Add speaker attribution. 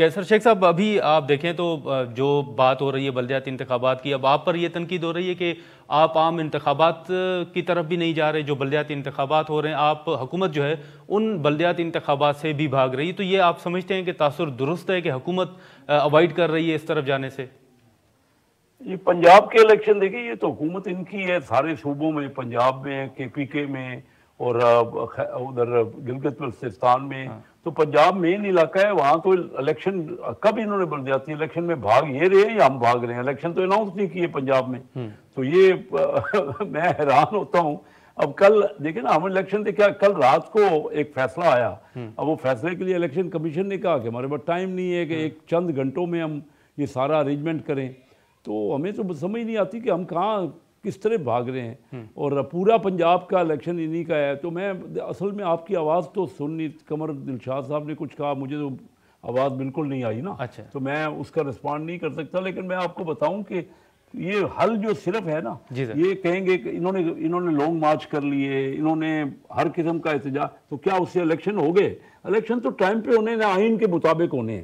Speaker 1: कैसर शेख साहब, अभी आप देखें तो जो बात हो रही है बल्दियाती इंतखाबात की, अब आप पर यह तनकीद हो रही है कि आप आम इंतखाबात की तरफ भी नहीं जा रहे। जो बल्दियाती इंतखाबात हो रहे हैं, आप हुकूमत जो है उन बल्दियाती इंतखाबात से भी भाग रही है। तो ये आप समझते हैं कि तासुर दुरुस्त है कि हुकूमत अवॉइड कर रही है इस तरफ जाने से?
Speaker 2: ये पंजाब के इलेक्शन देखिए, ये तो हुकूमत इनकी है सारे सूबों में, पंजाब में, KPK में और उधर गिलगित बल्तिस्तान में।
Speaker 1: हाँ।
Speaker 2: तो पंजाब मेन इलाका है, वहां तो इलेक्शन कब इन्होंने बल्दियाती इलेक्शन में भाग ये रहे हैं या हम भाग रहे हैं? इलेक्शन तो अनाउंस नहीं किए पंजाब में। तो ये मैं हैरान होता हूँ। अब कल देखिए ना, हम इलेक्शन देखा, कल रात को एक फैसला आया। अब वो फैसले के लिए इलेक्शन कमीशन ने कहा कि हमारे पास टाइम नहीं है कि एक चंद घंटों में हम ये सारा अरेंजमेंट करें। तो हमें तो समझ नहीं आती कि हम कहाँ किस तरह भाग रहे हैं। और पूरा पंजाब का इलेक्शन इन्हीं का है। तो मैं असल में आपकी आवाज़ तो सुन नहीं, कमर दिलशाद साहब ने कुछ कहा, मुझे तो आवाज़ बिल्कुल नहीं आई ना।
Speaker 1: अच्छा।
Speaker 2: तो मैं उसका रिस्पॉन्ड नहीं कर सकता। लेकिन मैं आपको बताऊं कि ये हल जो सिर्फ है ना, ये कहेंगे कि इन्होंने लॉन्ग मार्च कर लिए, इन्होंने हर किस्म का एहतजाज, तो क्या उससे इलेक्शन हो गए? इलेक्शन तो टाइम पे होने ना, आइन के मुताबिक होने हैं।